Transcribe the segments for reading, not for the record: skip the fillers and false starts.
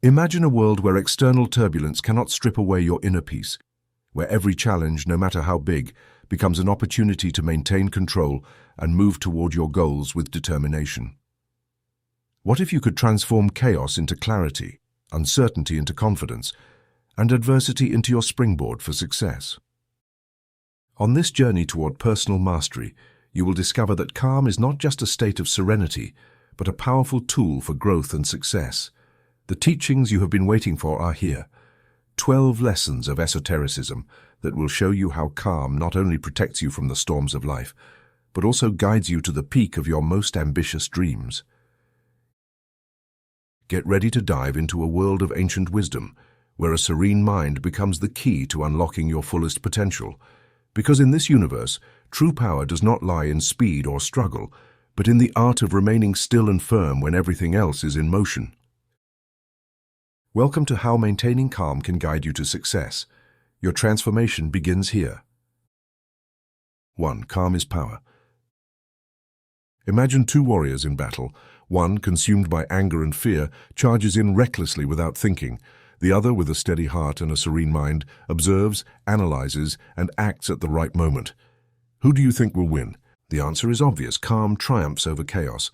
Imagine a world where external turbulence cannot strip away your inner peace, where every challenge, no matter how big, becomes an opportunity to maintain control and move toward your goals with determination. What if you could transform chaos into clarity, uncertainty into confidence, and adversity into your springboard for success? On this journey toward personal mastery, you will discover that calm is not just a state of serenity, but a powerful tool for growth and success. The teachings you have been waiting for are here. 12 lessons of esotericism that will show you how calm not only protects you from the storms of life, but also guides you to the peak of your most ambitious dreams. Get ready to dive into a world of ancient wisdom, where a serene mind becomes the key to unlocking your fullest potential. Because in this universe, true power does not lie in speed or struggle, but in the art of remaining still and firm when everything else is in motion. Welcome to how maintaining calm can guide you to success. Your transformation begins here. 1. Calm is power. Imagine two warriors in battle. One, consumed by anger and fear, charges in recklessly without thinking. The other, with a steady heart and a serene mind, observes, analyzes, and acts at the right moment. Who do you think will win? The answer is obvious. Calm triumphs over chaos.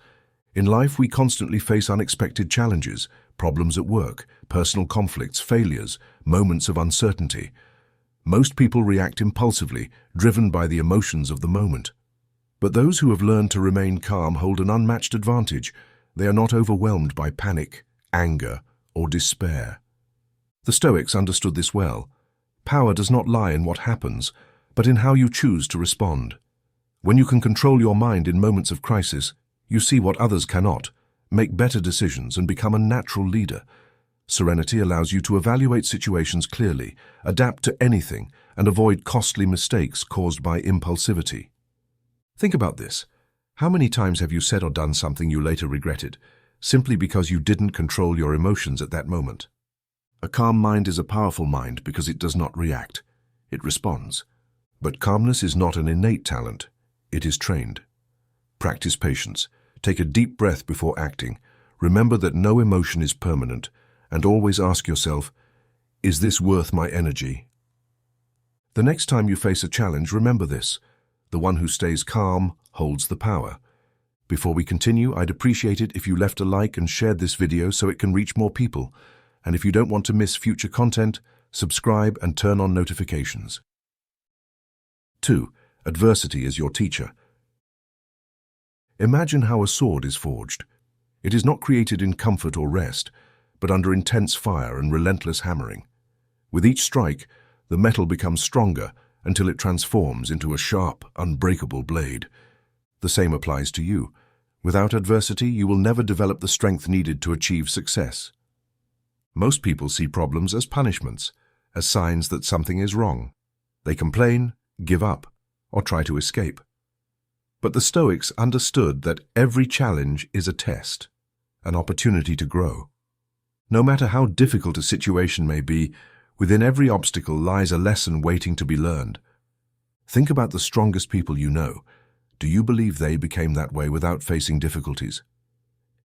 In life, we constantly face unexpected challenges, problems at work, personal conflicts, failures, moments of uncertainty. Most people react impulsively, driven by the emotions of the moment. But those who have learned to remain calm hold an unmatched advantage. They are not overwhelmed by panic, anger, or despair. The Stoics understood this well. Power does not lie in what happens, but in how you choose to respond. When you can control your mind in moments of crisis, you see what others cannot, make better decisions, and become a natural leader. Serenity allows you to evaluate situations clearly, adapt to anything, and avoid costly mistakes caused by impulsivity. Think about this. How many times have you said or done something you later regretted, simply because you didn't control your emotions at that moment? A calm mind is a powerful mind because it does not react. It responds. But calmness is not an innate talent. It is trained. Practice patience. Take a deep breath before acting. Remember that no emotion is permanent, and always ask yourself, is this worth my energy? The next time you face a challenge, remember this. The one who stays calm holds the power. Before we continue, I'd appreciate it if you left a like and shared this video so it can reach more people. And if you don't want to miss future content, subscribe and turn on notifications. 2. Adversity is your teacher. Imagine how a sword is forged. It is not created in comfort or rest, but under intense fire and relentless hammering. With each strike, the metal becomes stronger until it transforms into a sharp, unbreakable blade. The same applies to you. Without adversity, you will never develop the strength needed to achieve success. Most people see problems as punishments, as signs that something is wrong. They complain, give up, or try to escape. But the Stoics understood that every challenge is a test, an opportunity to grow. No matter how difficult a situation may be, within every obstacle lies a lesson waiting to be learned. Think about the strongest people you know. Do you believe they became that way without facing difficulties?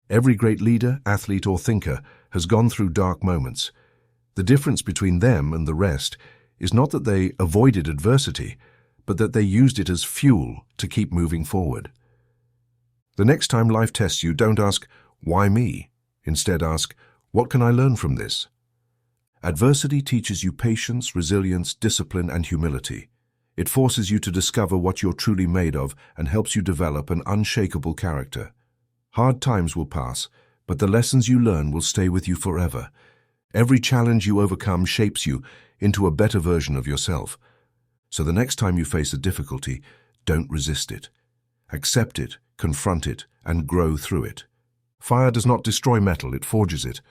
Every great leader, athlete, or thinker has gone through dark moments. The difference between them and the rest is not that they avoided adversity, but that they used it as fuel to keep moving forward. The next time life tests you, don't ask, "Why me?" Instead ask, "What can I learn from this?" Adversity teaches you patience, resilience, discipline, and humility. It forces you to discover what you're truly made of and helps you develop an unshakable character. Hard times will pass, but the lessons you learn will stay with you forever. Every challenge you overcome shapes you into a better version of yourself. So the next time you face a difficulty, don't resist it. Accept it, confront it, and grow through it. Fire does not destroy metal, it forges it.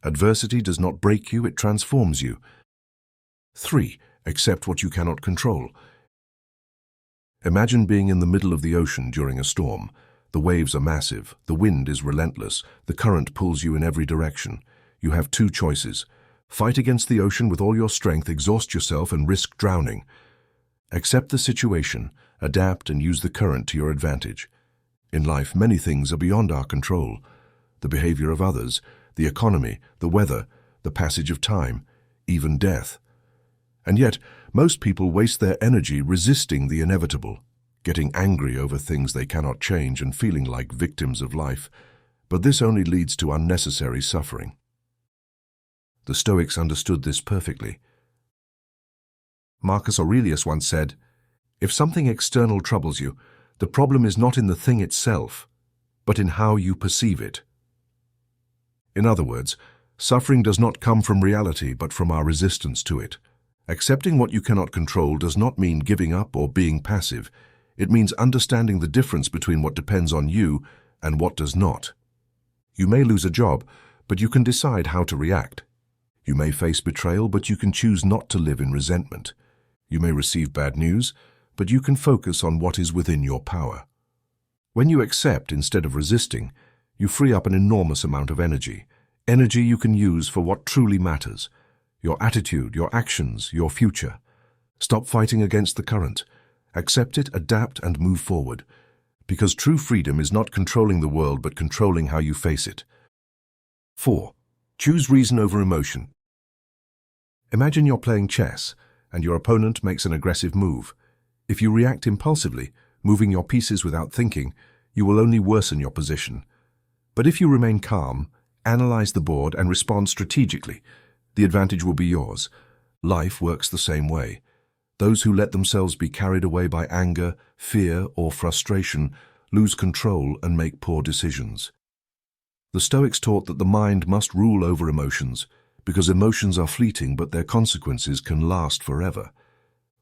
Adversity does not break you, it transforms you. 3. Accept what you cannot control. Imagine being in the middle of the ocean during a storm. The waves are massive, the wind is relentless, the current pulls you in every direction. You have two choices. Fight against the ocean with all your strength, exhaust yourself, and risk drowning. Accept the situation, adapt, and use the current to your advantage. In life, many things are beyond our control. The behavior of others, the economy, the weather, the passage of time, even death. And yet, most people waste their energy resisting the inevitable, getting angry over things they cannot change and feeling like victims of life. But this only leads to unnecessary suffering. The Stoics understood this perfectly. Marcus Aurelius once said, "If something external troubles you, the problem is not in the thing itself, but in how you perceive it." In other words, suffering does not come from reality, but from our resistance to it. Accepting what you cannot control does not mean giving up or being passive. It means understanding the difference between what depends on you and what does not. You may lose a job, but you can decide how to react. You may face betrayal, but you can choose not to live in resentment. You may receive bad news, but you can focus on what is within your power. When you accept instead of resisting, you free up an enormous amount of energy. Energy you can use for what truly matters: your attitude, your actions, your future. Stop fighting against the current. Accept it, adapt, and move forward. Because true freedom is not controlling the world, but controlling how you face it. 4. Choose reason over emotion. Imagine you're playing chess, and your opponent makes an aggressive move. If you react impulsively, moving your pieces without thinking, you will only worsen your position. But if you remain calm, analyze the board, and respond strategically, the advantage will be yours. Life works the same way. Those who let themselves be carried away by anger, fear, or frustration lose control and make poor decisions. The Stoics taught that the mind must rule over emotions, because emotions are fleeting, but their consequences can last forever.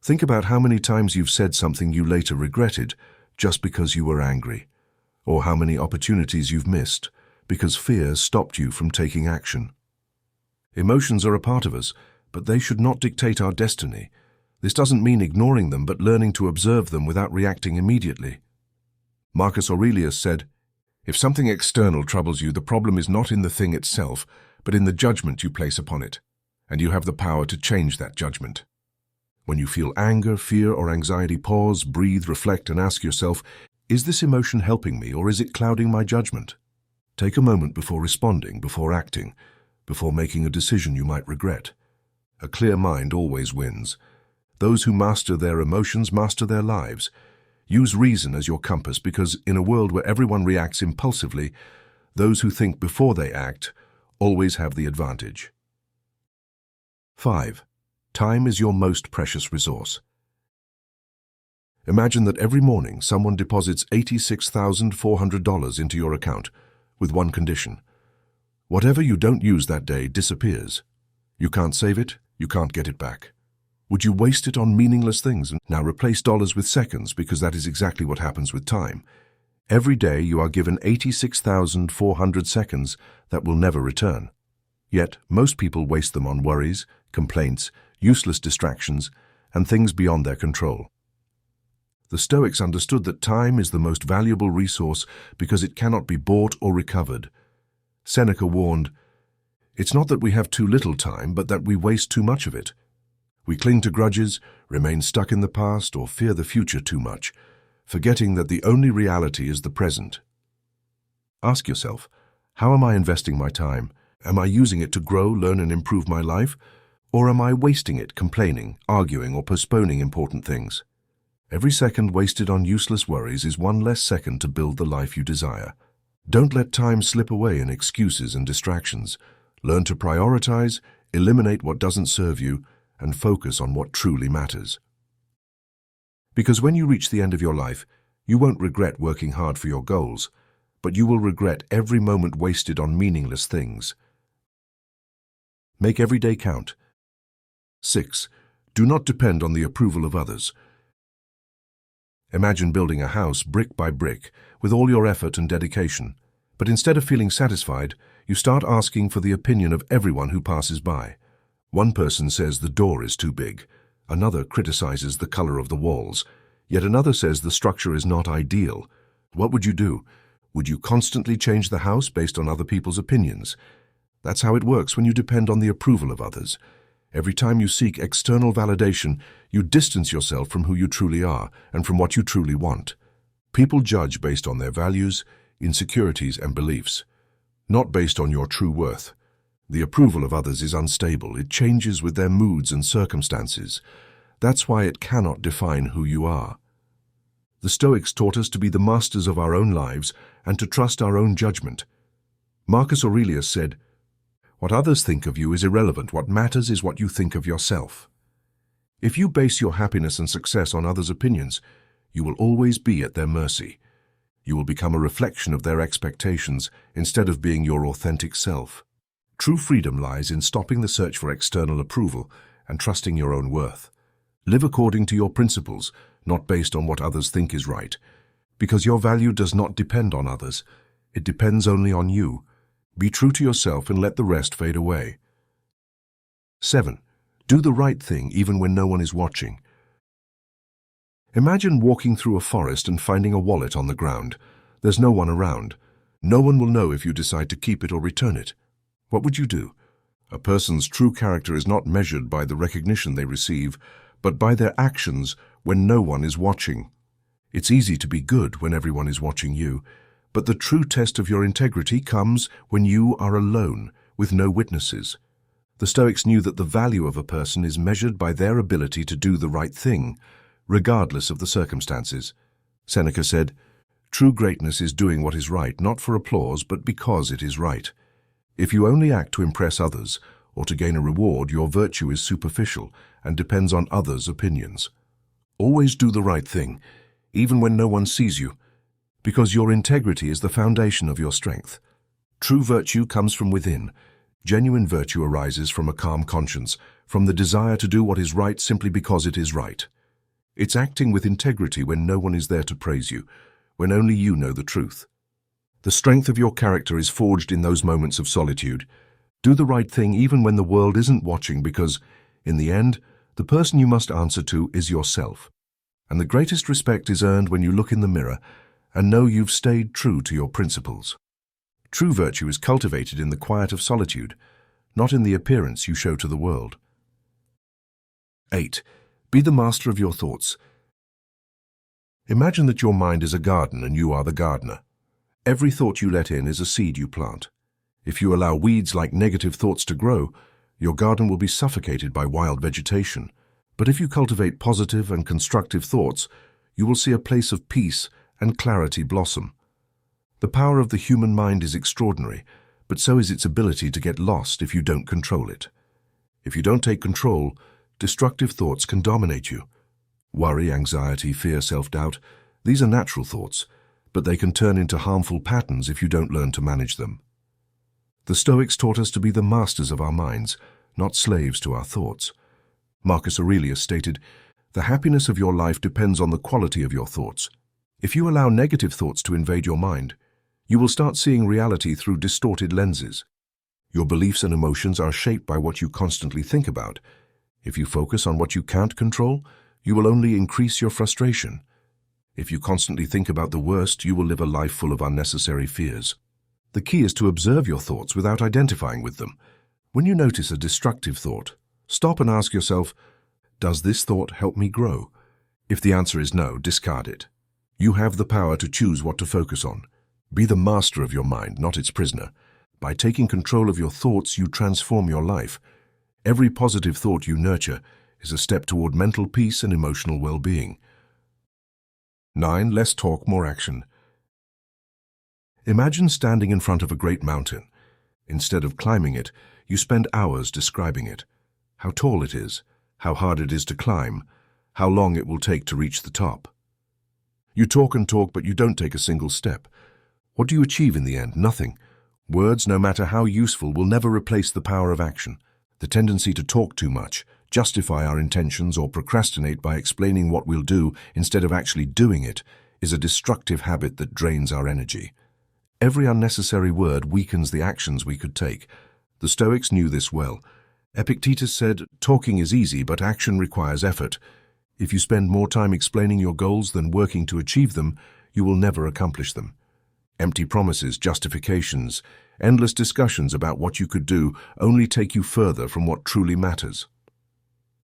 Think about how many times you've said something you later regretted just because you were angry, or how many opportunities you've missed because fear stopped you from taking action. Emotions are a part of us, but they should not dictate our destiny. This doesn't mean ignoring them, but learning to observe them without reacting immediately. Marcus Aurelius said, "If something external troubles you, the problem is not in the thing itself, but in the judgment you place upon it, and you have the power to change that judgment." When you feel anger, fear, or anxiety, pause, breathe, reflect, and ask yourself, is this emotion helping me, or is it clouding my judgment? Take a moment before responding, before acting, before making a decision you might regret. A clear mind always wins. Those who master their emotions master their lives. Use reason as your compass, because in a world where everyone reacts impulsively, those who think before they act always have the advantage. 5. Time is your most precious resource. Imagine that every morning someone deposits $86,400 into your account, with one condition. Whatever you don't use that day disappears. You can't save it, you can't get it back. Would you waste it on meaningless things and now replace dollars with seconds, because that is exactly what happens with time? Every day you are given 86,400 seconds that will never return. Yet most people waste them on worries, complaints, useless distractions, and things beyond their control. The Stoics understood that time is the most valuable resource because it cannot be bought or recovered. Seneca warned, "It's not that we have too little time, but that we waste too much of it. We cling to grudges, remain stuck in the past, or fear the future too much, forgetting that the only reality is the present." Ask yourself, how am I investing my time? Am I using it to grow, learn, and improve my life? Or am I wasting it complaining, arguing, or postponing important things? Every second wasted on useless worries is one less second to build the life you desire. Don't let time slip away in excuses and distractions. Learn to prioritize, eliminate what doesn't serve you, and focus on what truly matters. Because when you reach the end of your life, you won't regret working hard for your goals, but you will regret every moment wasted on meaningless things. Make every day count. 6. Do not depend on the approval of others. Imagine building a house brick by brick with all your effort and dedication, but instead of feeling satisfied, you start asking for the opinion of everyone who passes by. One person says the door is too big, another criticizes the color of the walls, yet another says the structure is not ideal. What would you do? Would you constantly change the house based on other people's opinions? That's how it works when you depend on the approval of others. Every time you seek external validation, you distance yourself from who you truly are and from what you truly want. People judge based on their values, insecurities, and beliefs, not based on your true worth. The approval of others is unstable. It changes with their moods and circumstances. That's why it cannot define who you are. The Stoics taught us to be the masters of our own lives and to trust our own judgment. Marcus Aurelius said, "What others think of you is irrelevant. What matters is what you think of yourself." If you base your happiness and success on others' opinions, you will always be at their mercy. You will become a reflection of their expectations instead of being your authentic self. True freedom lies in stopping the search for external approval and trusting your own worth. Live according to your principles, not based on what others think is right. Because your value does not depend on others. It depends only on you. Be true to yourself and let the rest fade away. 7. Do the right thing even when no one is watching. Imagine walking through a forest and finding a wallet on the ground. There's no one around. No one will know if you decide to keep it or return it. What would you do? A person's true character is not measured by the recognition they receive, but by their actions when no one is watching. It's easy to be good when everyone is watching you, but the true test of your integrity comes when you are alone, with no witnesses. The Stoics knew that the value of a person is measured by their ability to do the right thing, regardless of the circumstances. Seneca said, "True greatness is doing what is right, not for applause, but because it is right." If you only act to impress others or to gain a reward, your virtue is superficial and depends on others' opinions. Always do the right thing, even when no one sees you, because your integrity is the foundation of your strength. True virtue comes from within. Genuine virtue arises from a calm conscience, from the desire to do what is right simply because it is right. It's acting with integrity when no one is there to praise you, when only you know the truth. The strength of your character is forged in those moments of solitude. Do the right thing even when the world isn't watching because, in the end, the person you must answer to is yourself. And the greatest respect is earned when you look in the mirror and know you've stayed true to your principles. True virtue is cultivated in the quiet of solitude, not in the appearance you show to the world. 8. Be the master of your thoughts. Imagine that your mind is a garden and you are the gardener. Every thought you let in is a seed you plant. If you allow weeds like negative thoughts to grow, your garden will be suffocated by wild vegetation. But if you cultivate positive and constructive thoughts, you will see a place of peace and clarity blossom. The power of the human mind is extraordinary, but so is its ability to get lost if you don't control it. If you don't take control, destructive thoughts can dominate you. Worry, anxiety, fear, self-doubt, these are natural thoughts, but they can turn into harmful patterns if you don't learn to manage them. The Stoics taught us to be the masters of our minds, not slaves to our thoughts. Marcus Aurelius stated, "The happiness of your life depends on the quality of your thoughts." If you allow negative thoughts to invade your mind, you will start seeing reality through distorted lenses. Your beliefs and emotions are shaped by what you constantly think about. If you focus on what you can't control, you will only increase your frustration. If you constantly think about the worst, you will live a life full of unnecessary fears. The key is to observe your thoughts without identifying with them. When you notice a destructive thought, stop and ask yourself, does this thought help me grow? If the answer is no, discard it. You have the power to choose what to focus on. Be the master of your mind, not its prisoner. By taking control of your thoughts, you transform your life. Every positive thought you nurture is a step toward mental peace and emotional well-being. 9. Less talk, more action. Imagine standing in front of a great mountain. Instead of climbing it, you spend hours describing it. How tall it is, how hard it is to climb, how long it will take to reach the top. You talk and talk, but you don't take a single step. What do you achieve in the end? Nothing. Words, no matter how useful, will never replace the power of action. The tendency to talk too much, justify our intentions, or procrastinate by explaining what we'll do instead of actually doing it is a destructive habit that drains our energy. Every unnecessary word weakens the actions we could take. The Stoics knew this well. Epictetus said, "Talking is easy, but action requires effort." If you spend more time explaining your goals than working to achieve them, you will never accomplish them. Empty promises, justifications, endless discussions about what you could do only take you further from what truly matters.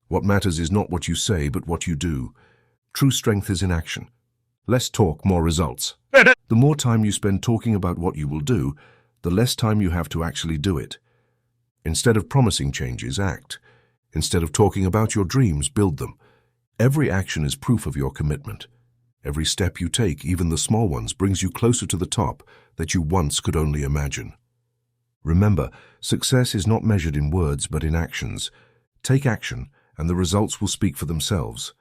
What matters is not what you say, but what you do. True strength is in action. Less talk, more results. The more time you spend talking about what you will do, the less time you have to actually do it. Instead of promising changes, act. Instead of talking about your dreams, build them. Every action is proof of your commitment. Every step you take, even the small ones, brings you closer to the top that you once could only imagine. Remember, success is not measured in words but in actions. Take action, and the results will speak for themselves.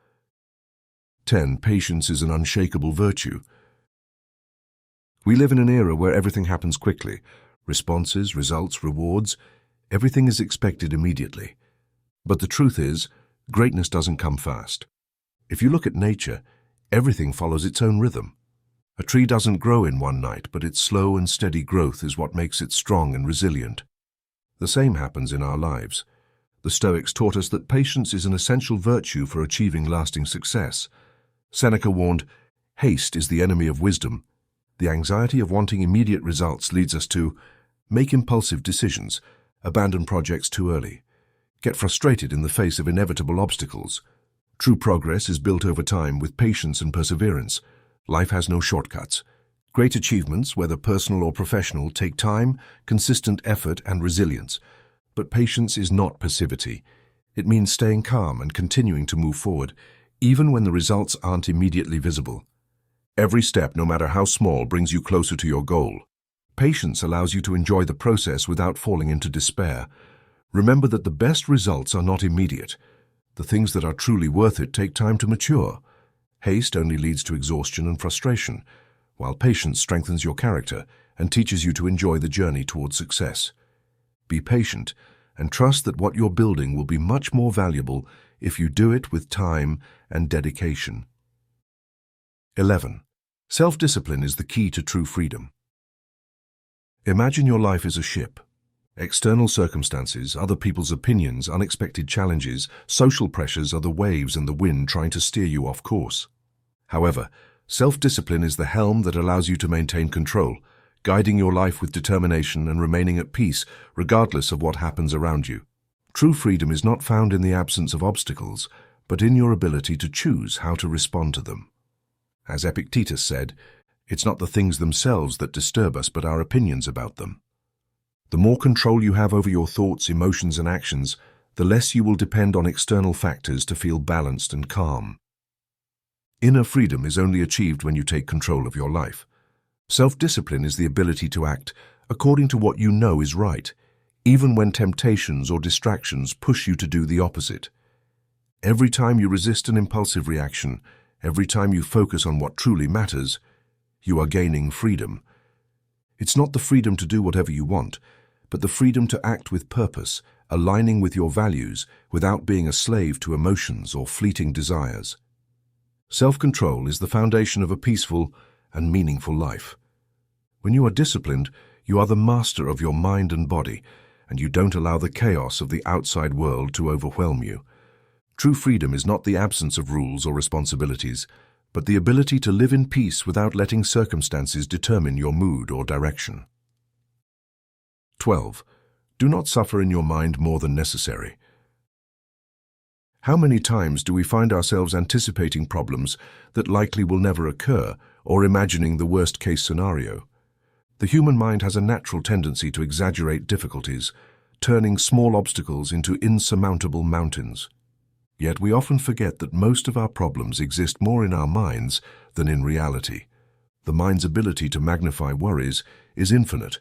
10. Patience is an unshakable virtue. We live in an era where everything happens quickly. Responses, results, rewards, everything is expected immediately. But the truth is, greatness doesn't come fast. If you look at nature, everything follows its own rhythm. A tree doesn't grow in one night, but its slow and steady growth is what makes it strong and resilient. The same happens in our lives. The Stoics taught us that patience is an essential virtue for achieving lasting success. Seneca warned, "Haste is the enemy of wisdom." The anxiety of wanting immediate results leads us to make impulsive decisions, abandon projects too early, get frustrated in the face of inevitable obstacles. True progress is built over time with patience and perseverance. Life has no shortcuts. Great achievements, whether personal or professional, take time, consistent effort, and resilience. But patience is not passivity. It means staying calm and continuing to move forward, even when the results aren't immediately visible. Every step, no matter how small, brings you closer to your goal. Patience allows you to enjoy the process without falling into despair. Remember that the best results are not immediate. The things that are truly worth it take time to mature. Haste only leads to exhaustion and frustration, while patience strengthens your character and teaches you to enjoy the journey towards success. Be patient and trust that what you're building will be much more valuable if you do it with time and dedication. 11. Self-discipline is the key to true freedom. Imagine your life as a ship. External circumstances, other people's opinions, unexpected challenges, social pressures are the waves and the wind trying to steer you off course. However, self-discipline is the helm that allows you to maintain control, guiding your life with determination and remaining at peace regardless of what happens around you. True freedom is not found in the absence of obstacles, but in your ability to choose how to respond to them. As Epictetus said, it's not the things themselves that disturb us, but our opinions about them. The more control you have over your thoughts, emotions, and actions, the less you will depend on external factors to feel balanced and calm. Inner freedom is only achieved when you take control of your life. Self-discipline is the ability to act according to what you know is right, even when temptations or distractions push you to do the opposite. Every time you resist an impulsive reaction, every time you focus on what truly matters, you are gaining freedom. It's not the freedom to do whatever you want, but the freedom to act with purpose, aligning with your values without being a slave to emotions or fleeting desires. Self-control is the foundation of a peaceful and meaningful life. When you are disciplined, you are the master of your mind and body, and you don't allow the chaos of the outside world to overwhelm you. True freedom is not the absence of rules or responsibilities, but the ability to live in peace without letting circumstances determine your mood or direction. 12. Do not suffer in your mind more than necessary. How many times do we find ourselves anticipating problems that likely will never occur, or imagining the worst-case scenario? The human mind has a natural tendency to exaggerate difficulties, turning small obstacles into insurmountable mountains. Yet we often forget that most of our problems exist more in our minds than in reality. The mind's ability to magnify worries is infinite,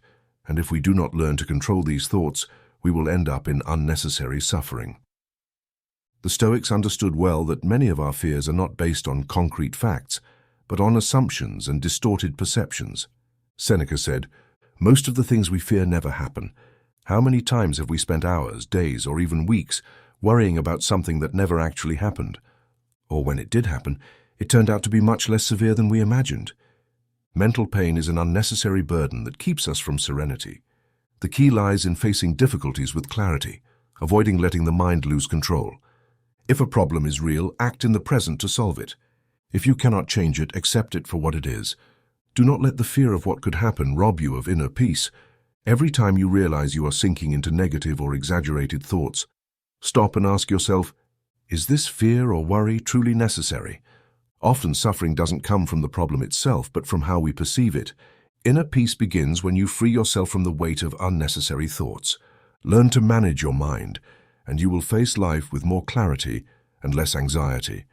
and if we do not learn to control these thoughts, we will end up in unnecessary suffering. The Stoics understood well that many of our fears are not based on concrete facts, but on assumptions and distorted perceptions. Seneca said, "Most of the things we fear never happen. How many times have we spent hours, days, or even weeks worrying about something that never actually happened? Or when it did happen, it turned out to be much less severe than we imagined." Mental pain is an unnecessary burden that keeps us from serenity. The key lies in facing difficulties with clarity, avoiding letting the mind lose control. If a problem is real, act in the present to solve it. If you cannot change it, accept it for what it is. Do not let the fear of what could happen rob you of inner peace. Every time you realize you are sinking into negative or exaggerated thoughts, stop and ask yourself, is this fear or worry truly necessary? Often suffering doesn't come from the problem itself, but from how we perceive it. Inner peace begins when you free yourself from the weight of unnecessary thoughts. Learn to manage your mind, and you will face life with more clarity and less anxiety.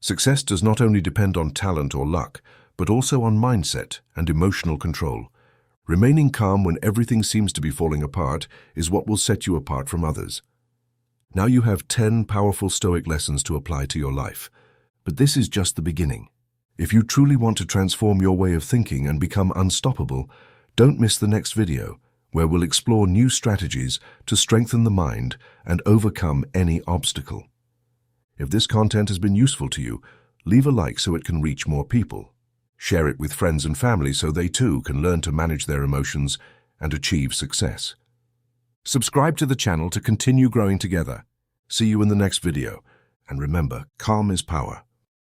Success does not only depend on talent or luck, but also on mindset and emotional control. Remaining calm when everything seems to be falling apart is what will set you apart from others. Now you have 10 powerful Stoic lessons to apply to your life. But this is just the beginning. If you truly want to transform your way of thinking and become unstoppable, don't miss the next video, where we'll explore new strategies to strengthen the mind and overcome any obstacle. If this content has been useful to you, leave a like so it can reach more people. Share it with friends and family so they too can learn to manage their emotions and achieve success. Subscribe to the channel to continue growing together. See you in the next video. And remember, calm is power.